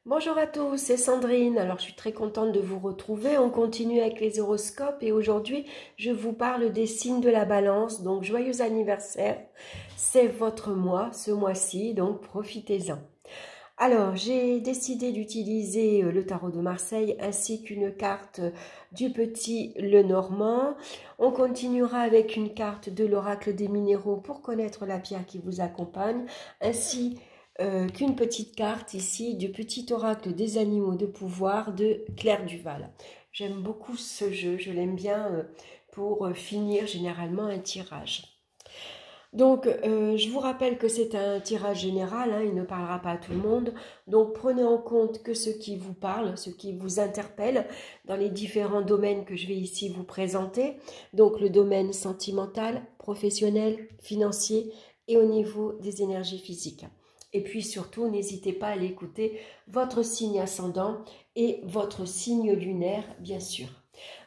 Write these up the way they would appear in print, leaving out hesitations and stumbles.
Bonjour à tous, c'est Sandrine. Alors, je suis très contente de vous retrouver. On continue avec les horoscopes et aujourd'hui, je vous parle des signes de la balance. Donc, joyeux anniversaire. C'est votre mois, ce mois-ci, donc profitez-en. Alors, j'ai décidé d'utiliser le tarot de Marseille ainsi qu'une carte du petit Lenormand. On continuera avec une carte de l'oracle des minéraux pour connaître la pierre qui vous accompagne, ainsi qu'une petite carte ici du petit oracle des animaux de pouvoir de Claire Duval. J'aime beaucoup ce jeu, je l'aime bien pour finir généralement un tirage. Donc, je vous rappelle que c'est un tirage général, hein, il ne parlera pas à tout le monde. Donc, prenez en compte que ce qui vous parle, ce qui vous interpelle dans les différents domaines que je vais ici vous présenter. Donc, le domaine sentimental, professionnel, financier et au niveau des énergies physiques. Et puis surtout, n'hésitez pas à aller écouter votre signe ascendant et votre signe lunaire, bien sûr.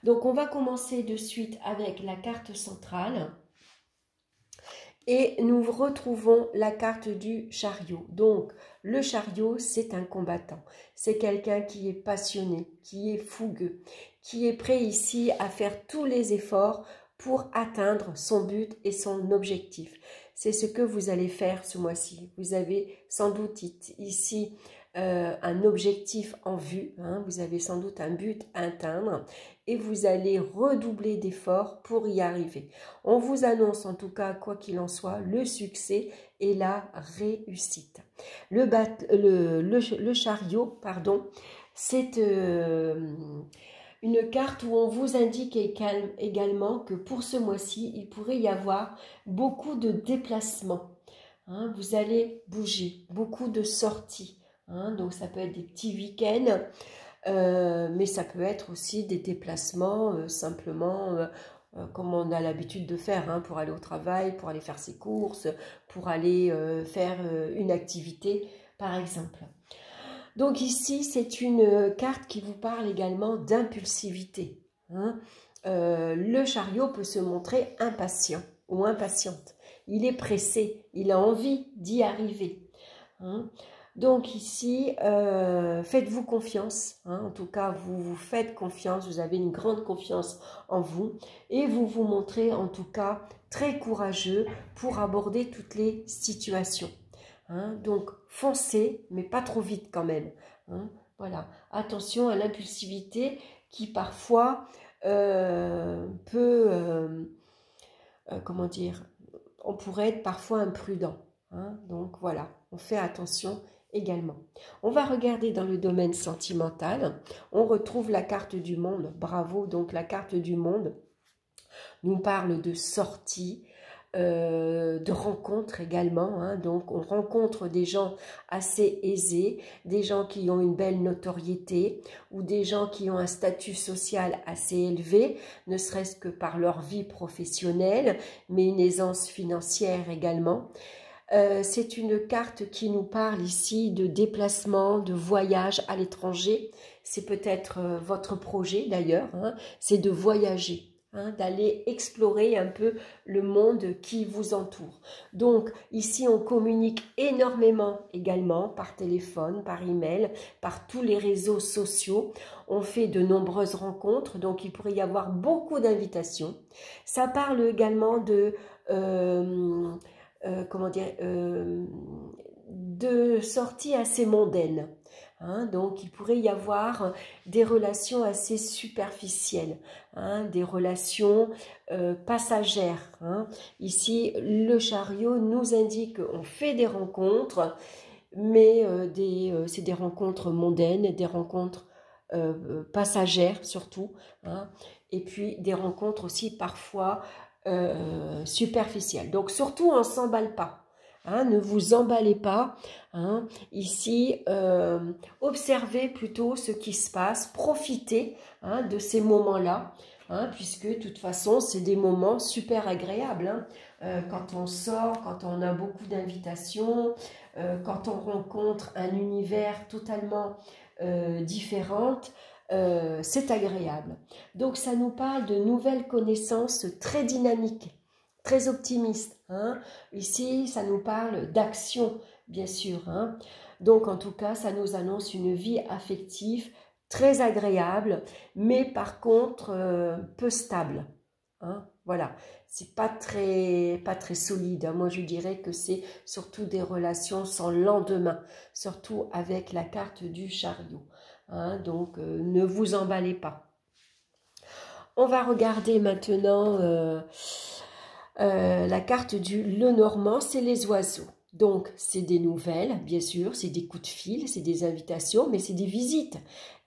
Donc, on va commencer de suite avec la carte centrale. Et nous retrouvons la carte du chariot. Donc, le chariot, c'est un combattant. C'est quelqu'un qui est passionné, qui est fougueux, qui est prêt ici à faire tous les efforts pour atteindre son but et son objectif. C'est ce que vous allez faire ce mois-ci. Vous avez sans doute ici un objectif en vue, hein, vous avez sans doute un but à atteindre et vous allez redoubler d'efforts pour y arriver. On vous annonce en tout cas, quoi qu'il en soit, le succès et la réussite. Le chariot, pardon, c'est une carte où on vous indique également que pour ce mois-ci, il pourrait y avoir beaucoup de déplacements. Hein, vous allez bouger, beaucoup de sorties. Hein, donc ça peut être des petits week-ends, mais ça peut être aussi des déplacements simplement comme on a l'habitude de faire, hein, pour aller au travail, pour aller faire ses courses, pour aller faire une activité par exemple. Donc ici c'est une carte qui vous parle également d'impulsivité. Hein. Le chariot peut se montrer impatient ou impatiente. Il est pressé, il a envie d'y arriver. Hein. Donc ici, faites-vous confiance, hein. En tout cas, vous vous faites confiance, vous avez une grande confiance en vous et vous vous montrez en tout cas très courageux pour aborder toutes les situations. Hein. Donc foncez, mais pas trop vite quand même. Hein. Voilà, attention à l'impulsivité qui parfois peut, comment dire, on pourrait être parfois imprudent. Hein. Donc voilà, on fait attention également. On va regarder dans le domaine sentimental. On retrouve la carte du monde. Bravo, donc la carte du monde nous parle de sortie, de rencontres également. Hein. Donc on rencontre des gens assez aisés, des gens qui ont une belle notoriété ou des gens qui ont un statut social assez élevé, ne serait-ce que par leur vie professionnelle, mais une aisance financière également. C'est une carte qui nous parle ici de déplacement, de voyage à l'étranger. C'est peut-être votre projet d'ailleurs, hein, c'est de voyager. Hein, d'aller explorer un peu le monde qui vous entoure. Donc ici on communique énormément également par téléphone, par email, par tous les réseaux sociaux. On fait de nombreuses rencontres, donc il pourrait y avoir beaucoup d'invitations. Ça parle également de comment dire, de sorties assez mondaines. Hein, donc, il pourrait y avoir des relations assez superficielles, hein, des relations passagères. Hein. Ici, le chariot nous indique qu'on fait des rencontres, mais c'est des rencontres mondaines, des rencontres passagères surtout, hein, et puis des rencontres aussi parfois superficielles. Donc, surtout, on ne s'emballe pas. Hein, ne vous emballez pas. Hein. Ici, observez plutôt ce qui se passe, profitez, hein, de ces moments-là, hein, puisque de toute façon, c'est des moments super agréables. Hein. Quand on sort, quand on a beaucoup d'invitations, quand on rencontre un univers totalement différent, c'est agréable. Donc, ça nous parle de nouvelles connaissances très dynamiques, très optimistes. Hein. Ici, ça nous parle d'action, bien sûr. Hein. Donc en tout cas, ça nous annonce une vie affective très agréable, mais par contre peu stable. Hein, voilà, c'est pas très solide. Hein. Moi, je dirais que c'est surtout des relations sans lendemain, surtout avec la carte du chariot. Hein, donc, ne vous emballez pas. On va regarder maintenant la carte du Lenormand, c'est les oiseaux. Donc, c'est des nouvelles, bien sûr, c'est des coups de fil, c'est des invitations, mais c'est des visites.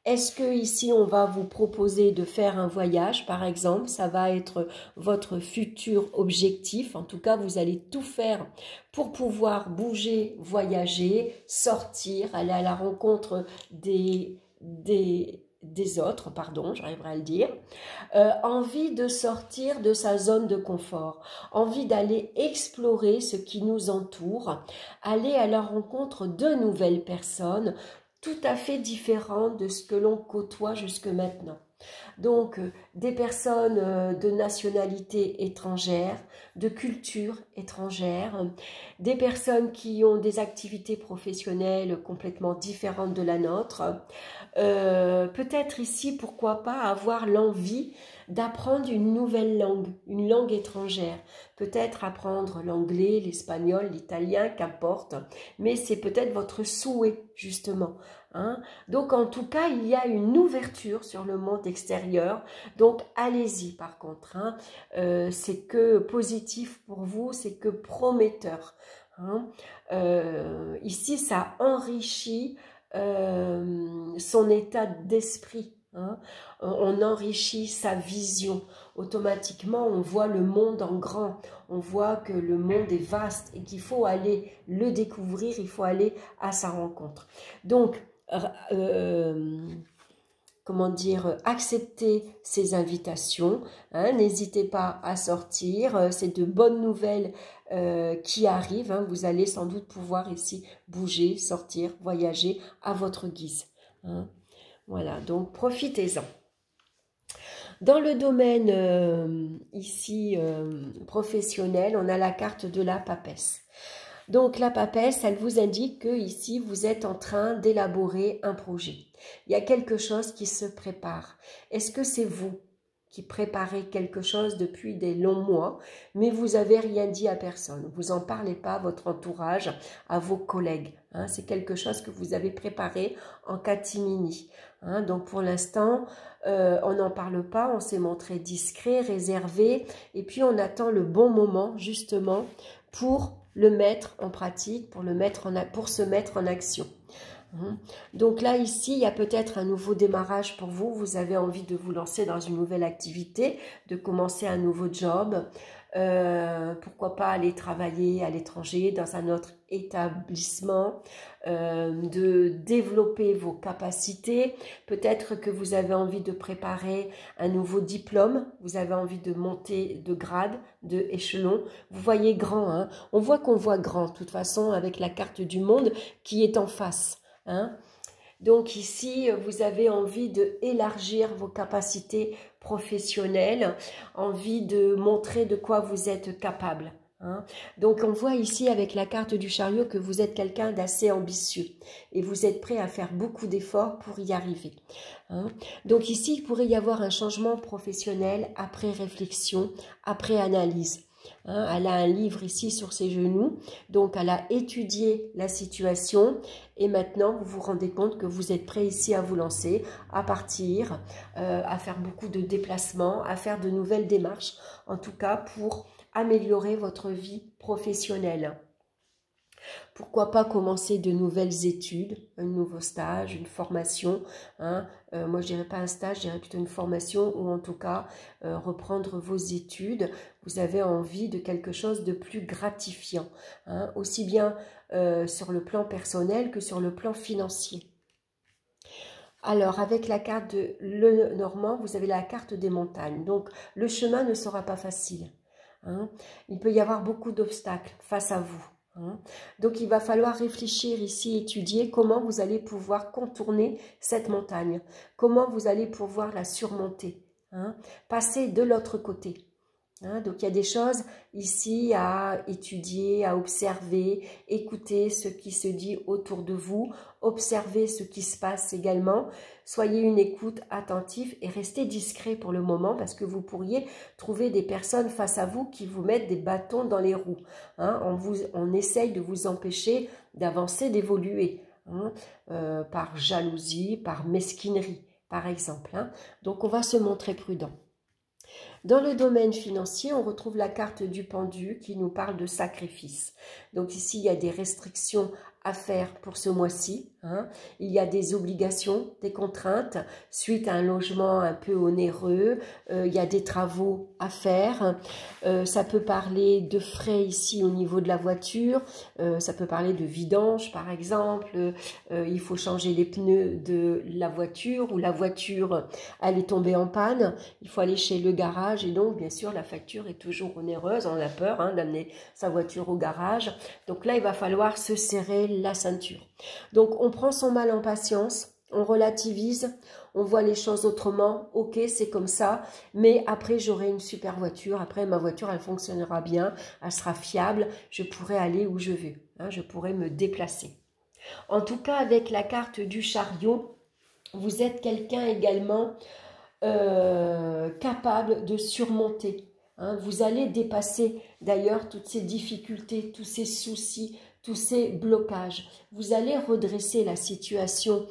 Est-ce que ici, on va vous proposer de faire un voyage, par exemple? Ça va être votre futur objectif. En tout cas, vous allez tout faire pour pouvoir bouger, voyager, sortir, aller à la rencontre des autres, pardon, j'arriverai à le dire. Envie de sortir de sa zone de confort, envie d'aller explorer ce qui nous entoure, aller à la rencontre de nouvelles personnes, tout à fait différentes de ce que l'on côtoie jusque maintenant. Donc, des personnes de nationalité étrangère, de culture étrangère, des personnes qui ont des activités professionnelles complètement différentes de la nôtre. Peut-être ici, pourquoi pas, avoir l'envie d'apprendre une nouvelle langue, une langue étrangère. Peut-être apprendre l'anglais, l'espagnol, l'italien, qu'importe. Mais c'est peut-être votre souhait, justement. Hein. Donc, en tout cas, il y a une ouverture sur le monde extérieur. Donc, allez-y, par contre. Hein. C'est que positif pour vous, c'est que prometteur. Hein. Ici, ça enrichit son état d'esprit. Hein. On enrichit sa vision. Automatiquement, on voit le monde en grand. On voit que le monde est vaste et qu'il faut aller le découvrir, il faut aller à sa rencontre. Donc, comment dire, accepter ces invitations, hein, n'hésitez pas à sortir, c'est de bonnes nouvelles qui arrivent, hein, vous allez sans doute pouvoir ici bouger, sortir, voyager à votre guise. Hein. Voilà, donc profitez-en. Dans le domaine ici professionnel, on a la carte de la papesse. Donc la papesse, elle vous indique que ici vous êtes en train d'élaborer un projet. Il y a quelque chose qui se prépare. Est-ce que c'est vous qui préparez quelque chose depuis des longs mois, mais vous n'avez rien dit à personne? Vous n'en parlez pas à votre entourage, à vos collègues. Hein, c'est quelque chose que vous avez préparé en catimini. Hein, donc pour l'instant, on n'en parle pas, on s'est montré discret, réservé, et puis on attend le bon moment justement pour le mettre en pratique, pour se mettre en action. Donc là, ici, il y a peut-être un nouveau démarrage pour vous. Vous avez envie de vous lancer dans une nouvelle activité, de commencer un nouveau job. Pourquoi pas aller travailler à l'étranger, dans un autre établissement, de développer vos capacités. Peut-être que vous avez envie de préparer un nouveau diplôme, vous avez envie de monter de grade, de échelon. Vous voyez grand, hein? On voit qu'on voit grand, de toute façon, avec la carte du monde qui est en face. Hein? Donc ici, vous avez envie d'élargir vos capacités professionnelles, envie de montrer de quoi vous êtes capable. Hein? Donc on voit ici avec la carte du chariot que vous êtes quelqu'un d'assez ambitieux et vous êtes prêt à faire beaucoup d'efforts pour y arriver. Hein? Donc ici, il pourrait y avoir un changement professionnel après réflexion, après analyse. Hein, elle a un livre ici sur ses genoux, donc elle a étudié la situation et maintenant vous vous rendez compte que vous êtes prêt ici à vous lancer, à partir, à faire beaucoup de déplacements, à faire de nouvelles démarches, en tout cas pour améliorer votre vie professionnelle. Pourquoi pas commencer de nouvelles études, un nouveau stage, une formation. Hein. Moi, je dirais pas un stage, je dirais plutôt une formation ou en tout cas reprendre vos études. Vous avez envie de quelque chose de plus gratifiant, hein, aussi bien sur le plan personnel que sur le plan financier. Alors, avec la carte de Lenormand, vous avez la carte des montagnes. Donc, le chemin ne sera pas facile. Hein. Il peut y avoir beaucoup d'obstacles face à vous. Donc, il va falloir réfléchir ici, étudier comment vous allez pouvoir contourner cette montagne, comment vous allez pouvoir la surmonter, hein, passer de l'autre côté. Hein, donc il y a des choses ici à étudier, à observer, écouter ce qui se dit autour de vous, observer ce qui se passe également. Soyez une écoute attentive et restez discret pour le moment parce que vous pourriez trouver des personnes face à vous qui vous mettent des bâtons dans les roues. Hein, on essaye de vous empêcher d'avancer, d'évoluer, hein, par jalousie, par mesquinerie par exemple. Hein. Donc on va se montrer prudent. Dans le domaine financier, on retrouve la carte du pendu qui nous parle de sacrifice. Donc ici, il y a des restrictions à faire pour ce mois-ci. Hein. Il y a des obligations, des contraintes suite à un logement un peu onéreux. Il y a des travaux à faire. Ça peut parler de frais ici au niveau de la voiture. Ça peut parler de vidange par exemple. Il faut changer les pneus de la voiture ou la voiture elle est tombée en panne. Il faut aller chez le garage et donc bien sûr la facture est toujours onéreuse. On a peur hein, d'amener sa voiture au garage. Donc là il va falloir se serrer la ceinture. Donc on prend son mal en patience, on relativise, on voit les choses autrement, ok c'est comme ça, mais après j'aurai une super voiture, après ma voiture elle fonctionnera bien, elle sera fiable, je pourrai aller où je veux, hein, je pourrai me déplacer. En tout cas avec la carte du chariot, vous êtes quelqu'un également capable de surmonter. Hein. Vous allez dépasser d'ailleurs toutes ces difficultés, tous ces soucis, tous ces blocages. Vous allez redresser la situation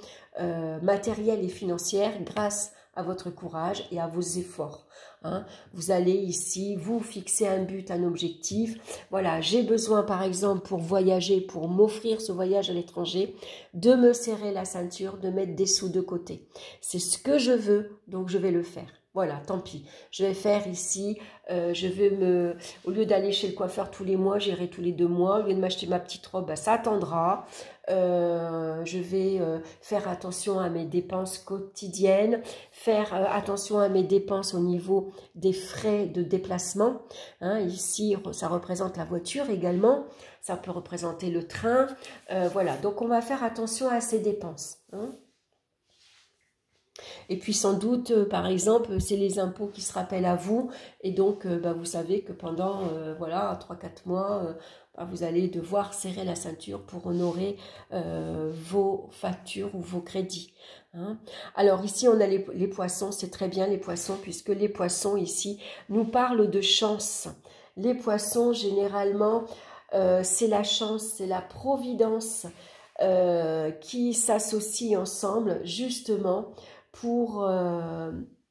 matérielle et financière grâce à votre courage et à vos efforts. Hein. Vous allez ici vous fixer un but, un objectif. Voilà, j'ai besoin par exemple pour voyager, pour m'offrir ce voyage à l'étranger, de me serrer la ceinture, de mettre des sous de côté. C'est ce que je veux, donc je vais le faire. Voilà, tant pis. Je vais faire ici, au lieu d'aller chez le coiffeur tous les mois, j'irai tous les 2 mois. Au lieu de m'acheter ma petite robe, bah, ça attendra. Je vais faire attention à mes dépenses quotidiennes, faire attention à mes dépenses au niveau des frais de déplacement. Hein, ici, ça représente la voiture également. Ça peut représenter le train. Voilà, donc on va faire attention à ces dépenses. Hein. Et puis sans doute, par exemple, c'est les impôts qui se rappellent à vous. Et donc, bah, vous savez que pendant voilà, 3-4 mois, bah, vous allez devoir serrer la ceinture pour honorer vos factures ou vos crédits. Hein. Alors ici, on a les poissons. C'est très bien les poissons, puisque les poissons ici nous parlent de chance. Les poissons, généralement, c'est la chance, c'est la providence qui s'associent ensemble, justement, pour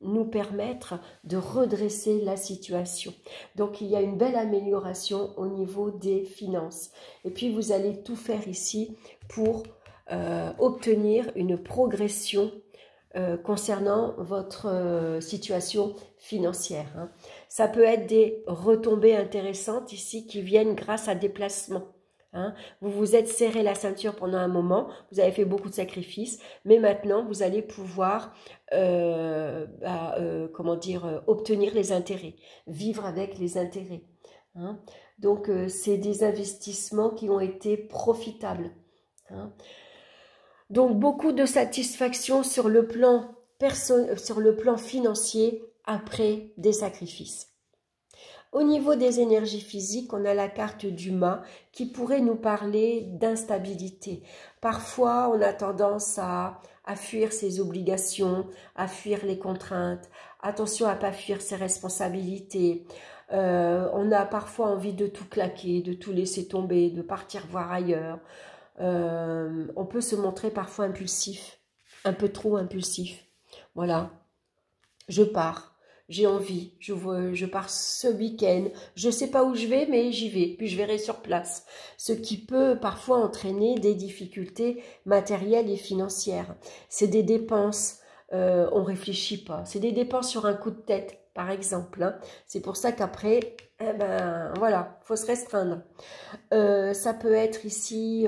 nous permettre de redresser la situation. Donc, il y a une belle amélioration au niveau des finances. Et puis, vous allez tout faire ici pour obtenir une progression concernant votre situation financière. Hein. Ça peut être des retombées intéressantes ici qui viennent grâce à des placements. Hein. Vous vous êtes serré la ceinture pendant un moment, vous avez fait beaucoup de sacrifices, mais maintenant vous allez pouvoir obtenir les intérêts, vivre avec les intérêts. Hein. Donc c'est des investissements qui ont été profitables. Hein. Donc beaucoup de satisfaction sur le plan financier après des sacrifices. Au niveau des énergies physiques, on a la carte du mât qui pourrait nous parler d'instabilité. Parfois, on a tendance à fuir ses obligations, à fuir les contraintes. Attention à ne pas fuir ses responsabilités. On a parfois envie de tout claquer, de tout laisser tomber, de partir voir ailleurs. On peut se montrer parfois impulsif, un peu trop impulsif. Voilà, je pars. J'ai envie, je pars ce week-end, je ne sais pas où je vais, mais j'y vais, puis je verrai sur place. Ce qui peut parfois entraîner des difficultés matérielles et financières. C'est des dépenses, on ne réfléchit pas. C'est des dépenses sur un coup de tête, par exemple. Hein. C'est pour ça qu'après, voilà, il faut se restreindre. Ça peut être ici,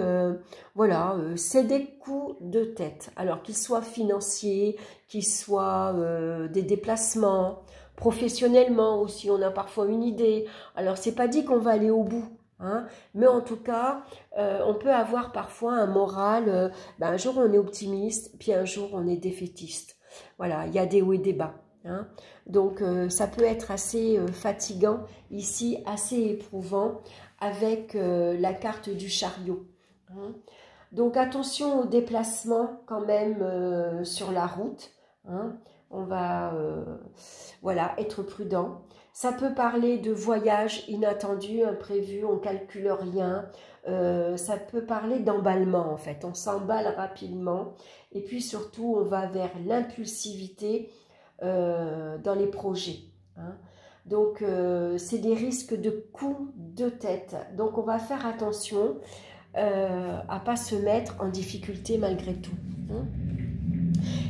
c'est des coups de tête. Alors qu'ils soient financiers, qu'ils soient des déplacements, professionnellement aussi, on a parfois une idée. Alors c'est pas dit qu'on va aller au bout. Hein, mais en tout cas, on peut avoir parfois un moral, un jour on est optimiste, puis un jour on est défaitiste. Voilà, il y a des hauts et des bas. hein. Donc, ça peut être assez fatigant ici, assez éprouvant avec la carte du chariot, hein. Donc, attention au déplacement quand même sur la route, hein. On va voilà, être prudent. Ça peut parler de voyage inattendu, imprévu, on ne calcule rien. Ça peut parler d'emballement en fait, on s'emballe rapidement. Et puis surtout, on va vers l'impulsivité dans les projets, hein. Donc, c'est des risques de coups de tête. Donc, on va faire attention à ne pas se mettre en difficulté malgré tout, hein.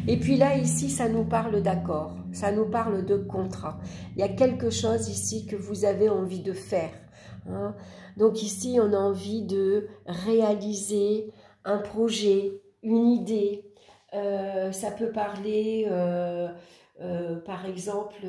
Et puis là, ici, ça nous parle d'accord, ça nous parle de contrat. Il y a quelque chose ici que vous avez envie de faire, hein. Donc ici, on a envie de réaliser un projet, une idée. Ça peut parler, par exemple,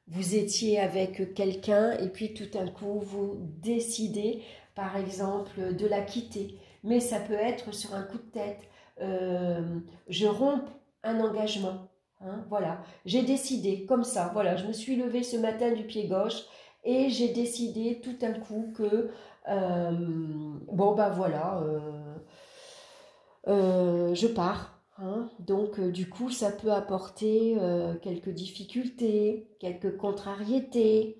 vous étiez avec quelqu'un et puis tout d'un coup, vous décidez, par exemple, de la quitter. Mais ça peut être sur un coup de tête. Je romps un engagement, hein, voilà, j'ai décidé comme ça, voilà, je me suis levée ce matin du pied gauche et j'ai décidé tout d'un coup que bon ben voilà, je pars, hein. Donc du coup ça peut apporter quelques difficultés, quelques contrariétés.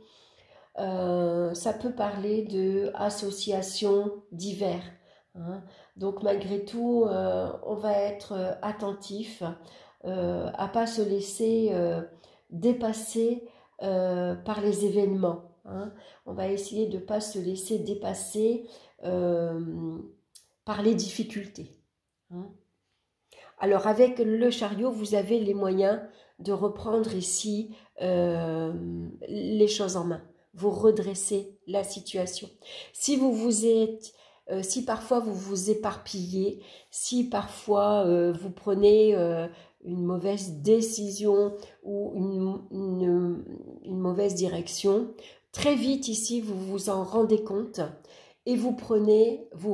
Ça peut parler de associations diverses, hein. Donc malgré tout, on va être attentif à ne pas se laisser dépasser par les événements, hein. On va essayer de ne pas se laisser dépasser par les difficultés, hein. Alors avec le chariot, vous avez les moyens de reprendre ici les choses en main. Vous redressez la situation. Si vous vous êtes, si parfois vous vous éparpillez, si parfois vous prenez une mauvaise décision ou une mauvaise direction, très vite ici vous vous en rendez compte et vous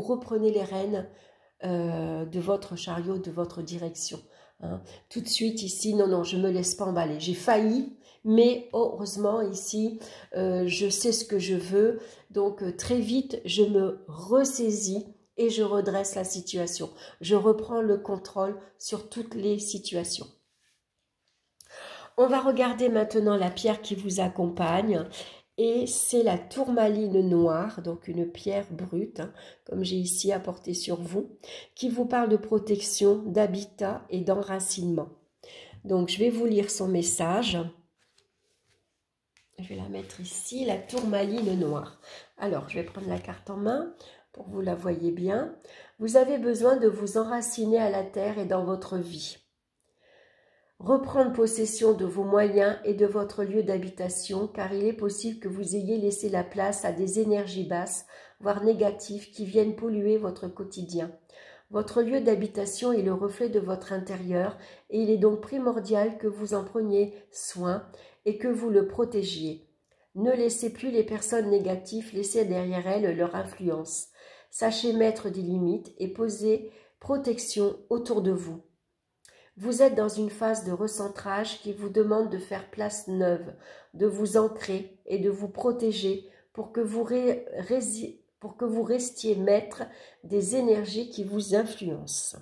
reprenez les rênes de votre chariot, de votre direction, hein. Tout de suite ici, non, non, je ne me laisse pas emballer. J'ai failli, mais heureusement ici, je sais ce que je veux. Donc très vite, je me ressaisis et je redresse la situation. Je reprends le contrôle sur toutes les situations. On va regarder maintenant la pierre qui vous accompagne. Et c'est la tourmaline noire, donc une pierre brute, hein, comme j'ai ici apporté sur vous, qui vous parle de protection, d'habitat et d'enracinement. Donc, je vais vous lire son message. Je vais la mettre ici, la tourmaline noire. Alors, je vais prendre la carte en main pour que vous la voyez bien. Vous avez besoin de vous enraciner à la terre et dans votre vie. Reprendre possession de vos moyens et de votre lieu d'habitation, car il est possible que vous ayez laissé la place à des énergies basses, voire négatives, qui viennent polluer votre quotidien. Votre lieu d'habitation est le reflet de votre intérieur et il est donc primordial que vous en preniez soin et que vous le protégiez. Ne laissez plus les personnes négatives laisser derrière elles leur influence. Sachez mettre des limites et poser protection autour de vous. Vous êtes dans une phase de recentrage qui vous demande de faire place neuve, de vous ancrer et de vous protéger pour que vous restiez maître des énergies qui vous influencent.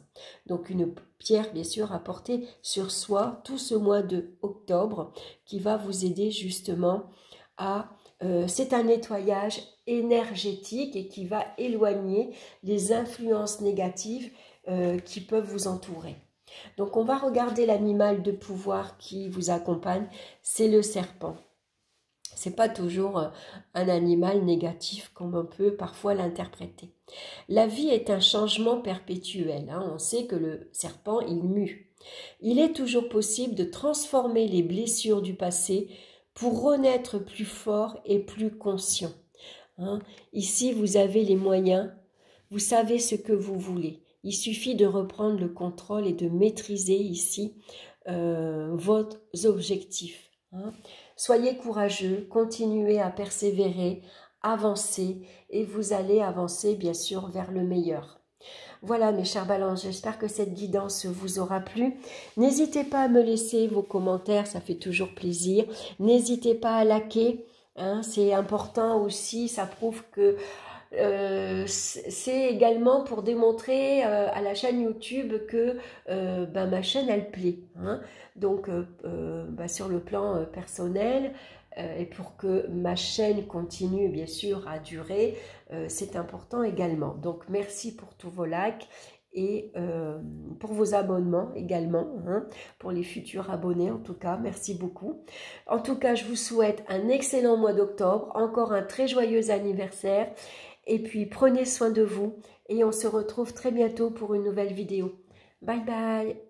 Donc une pierre bien sûr à porter sur soi tout ce mois de octobre qui va vous aider justement à... c'est un nettoyage énergétique et qui va éloigner les influences négatives qui peuvent vous entourer. Donc, on va regarder l'animal de pouvoir qui vous accompagne, c'est le serpent. Ce n'est pas toujours un animal négatif comme on peut parfois l'interpréter. La vie est un changement perpétuel, hein. On sait que le serpent, il mue. Il est toujours possible de transformer les blessures du passé pour renaître plus fort et plus conscient, hein. Ici, vous avez les moyens, vous savez ce que vous voulez. Il suffit de reprendre le contrôle et de maîtriser ici vos objectifs, hein. Soyez courageux, continuez à persévérer, avancez et vous allez avancer bien sûr vers le meilleur. Voilà mes chers balances, j'espère que cette guidance vous aura plu. N'hésitez pas à me laisser vos commentaires, ça fait toujours plaisir. N'hésitez pas à liker, hein, c'est important aussi, ça prouve que c'est également pour démontrer à la chaîne YouTube que ma chaîne elle plaît, hein. Donc sur le plan personnel et pour que ma chaîne continue bien sûr à durer, c'est important également. Donc merci pour tous vos likes et pour vos abonnements également, hein, pour les futurs abonnés en tout cas, merci beaucoup. En tout cas, je vous souhaite un excellent mois d'octobre, encore un très joyeux anniversaire. Et puis, prenez soin de vous et on se retrouve très bientôt pour une nouvelle vidéo. Bye bye!